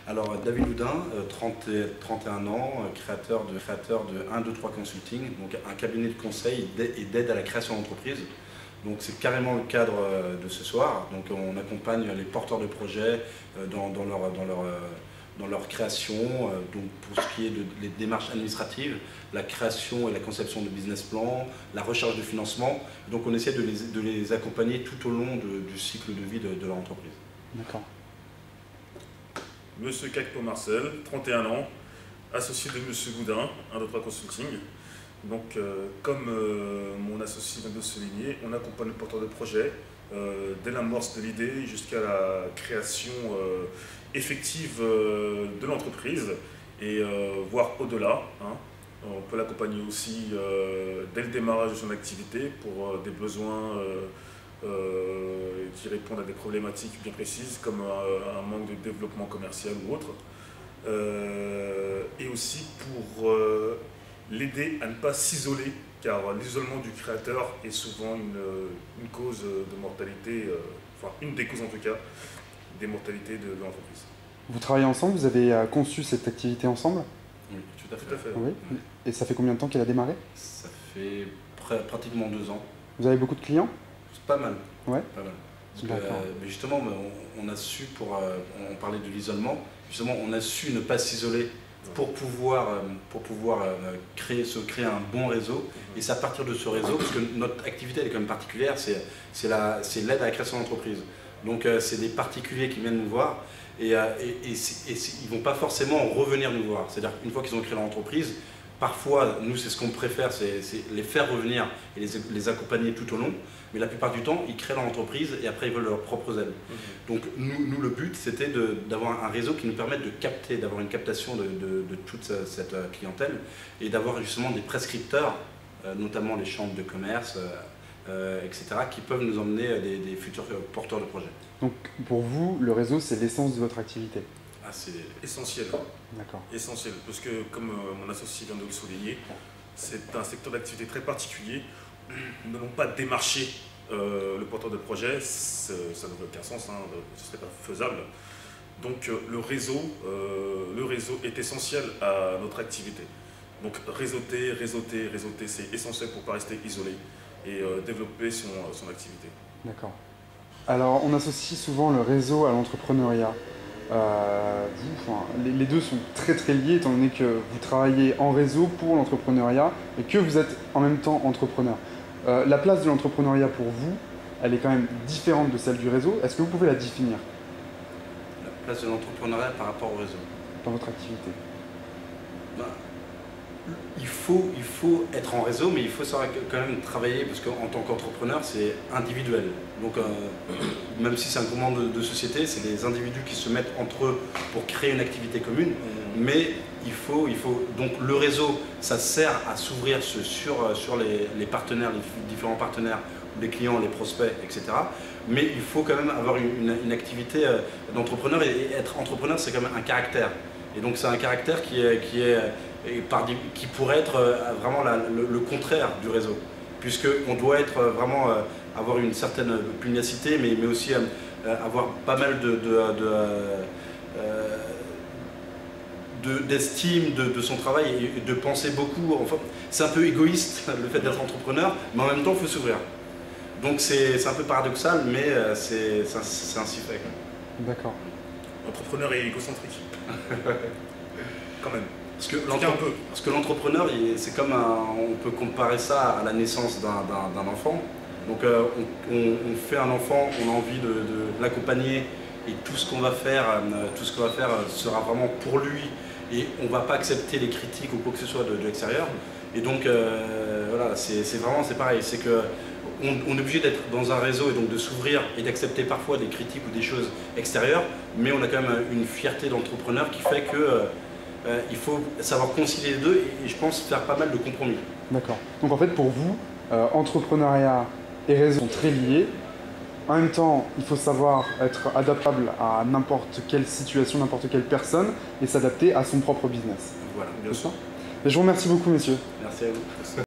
Alors David Houdin, 31 ans, créateur de 1, 2, 3 Consulting, donc un cabinet de conseil et d'aide à la création d'entreprise. Donc c'est carrément le cadre de ce soir. Donc on accompagne les porteurs de projets dans leur création, donc pour ce qui est des démarches administratives, la création et la conception de business plan, la recherche de financement. Donc on essaie de les accompagner tout au long du cycle de vie de leur entreprise. D'accord. Monsieur Cacpo Marcel, 31 ans, associé de Monsieur Houdin, 1, 2, 3 Consulting. Donc, comme mon associé vient de le souligner, on accompagne le porteur de projet dès l'amorce de l'idée jusqu'à la création effective de l'entreprise et voire au-delà. On peut l'accompagner aussi dès le démarrage de son activité pour des besoins qui répondent à des problématiques bien précises comme un manque de développement commercial ou autre. Et aussi pour l'aider à ne pas s'isoler, car l'isolement du créateur est souvent une cause de mortalité, enfin une des causes en tout cas, des mortalités de l'entreprise. Vous travaillez ensemble, vous avez conçu cette activité ensemble? Oui, tout à fait. Tout à fait. Oui. Et ça fait combien de temps qu'elle a démarré? Ça fait pratiquement 2 ans. Vous avez beaucoup de clients? C'est pas mal. Ouais. Pas mal. Mais justement, on a su, on parlait de l'isolement, justement on a su ne pas s'isoler pour pouvoir se créer un bon réseau. Et c'est à partir de ce réseau, parce que notre activité elle est quand même particulière, c'est l'aide à la création d'entreprise. Donc c'est des particuliers qui viennent nous voir et ils ne vont pas forcément revenir nous voir. C'est-à-dire qu'une fois qu'ils ont créé leur entreprise, parfois, nous, c'est ce qu'on préfère, c'est les faire revenir et les accompagner tout au long. Mais la plupart du temps, ils créent leur entreprise et après, ils veulent leurs propres ailes. Donc, nous le but, c'était d'avoir un réseau qui nous permette de capter, d'avoir une captation de toute cette clientèle et d'avoir justement des prescripteurs, notamment les chambres de commerce, etc., qui peuvent nous emmener des futurs porteurs de projets. Donc, pour vous, le réseau, c'est l'essence de votre activité? Ah, c'est essentiel. D'accord. Essentiel, parce que comme mon associé vient de le souligner, c'est un secteur d'activité très particulier. Nous n'allons pas démarcher le porteur de projet, ça n'aurait aucun sens, ce ne serait pas faisable. Donc le réseau est essentiel à notre activité. Donc réseauter, c'est essentiel pour ne pas rester isolé et développer son activité. D'accord. Alors on associe souvent le réseau à l'entrepreneuriat. Les deux sont très liés étant donné que vous travaillez en réseau pour l'entrepreneuriat et que vous êtes en même temps entrepreneur. La place de l'entrepreneuriat pour vous, elle est quand même différente de celle du réseau. Est-ce que vous pouvez la définir? La place de l'entrepreneuriat par rapport au réseau. Dans votre activité? Il faut être en réseau, mais il faut savoir quand même travailler, parce qu'en tant qu'entrepreneur, c'est individuel. Donc, même si c'est un groupement de société, c'est des individus qui se mettent entre eux pour créer une activité commune. Mais donc le réseau, ça sert à s'ouvrir sur les partenaires, les différents partenaires, les clients, les prospects, etc. Mais il faut quand même avoir une activité d'entrepreneur, et être entrepreneur, c'est quand même un caractère. Et donc c'est un caractère qui pourrait être vraiment le contraire du réseau, puisqu'on doit être vraiment avoir une certaine pugnacité, mais aussi avoir pas mal d'estime de son travail et de penser beaucoup. Enfin, c'est un peu égoïste le fait d'être entrepreneur, mais en même temps il faut s'ouvrir. Donc c'est un peu paradoxal, mais c'est ainsi fait. D'accord. L'entrepreneur est égocentrique. Quand même. Parce que l'entrepreneur, c'est comme on peut comparer ça à la naissance d'un enfant. Donc on fait un enfant, on a envie de l'accompagner, et tout ce qu'on va faire sera vraiment pour lui, et on ne va pas accepter les critiques ou quoi que ce soit de l'extérieur. Et donc voilà, c'est pareil, c'est que on est obligé d'être dans un réseau et donc de s'ouvrir et d'accepter parfois des critiques ou des choses extérieures, mais on a quand même une fierté d'entrepreneur qui fait que il faut savoir concilier les deux, et je pense faire pas mal de compromis. D'accord. Donc en fait pour vous, entrepreneuriat et réseau sont très liés. En même temps, il faut savoir être adaptable à n'importe quelle situation, n'importe quelle personne, et s'adapter à son propre business. Voilà, bien sûr. Je vous remercie beaucoup, messieurs. Merci à vous.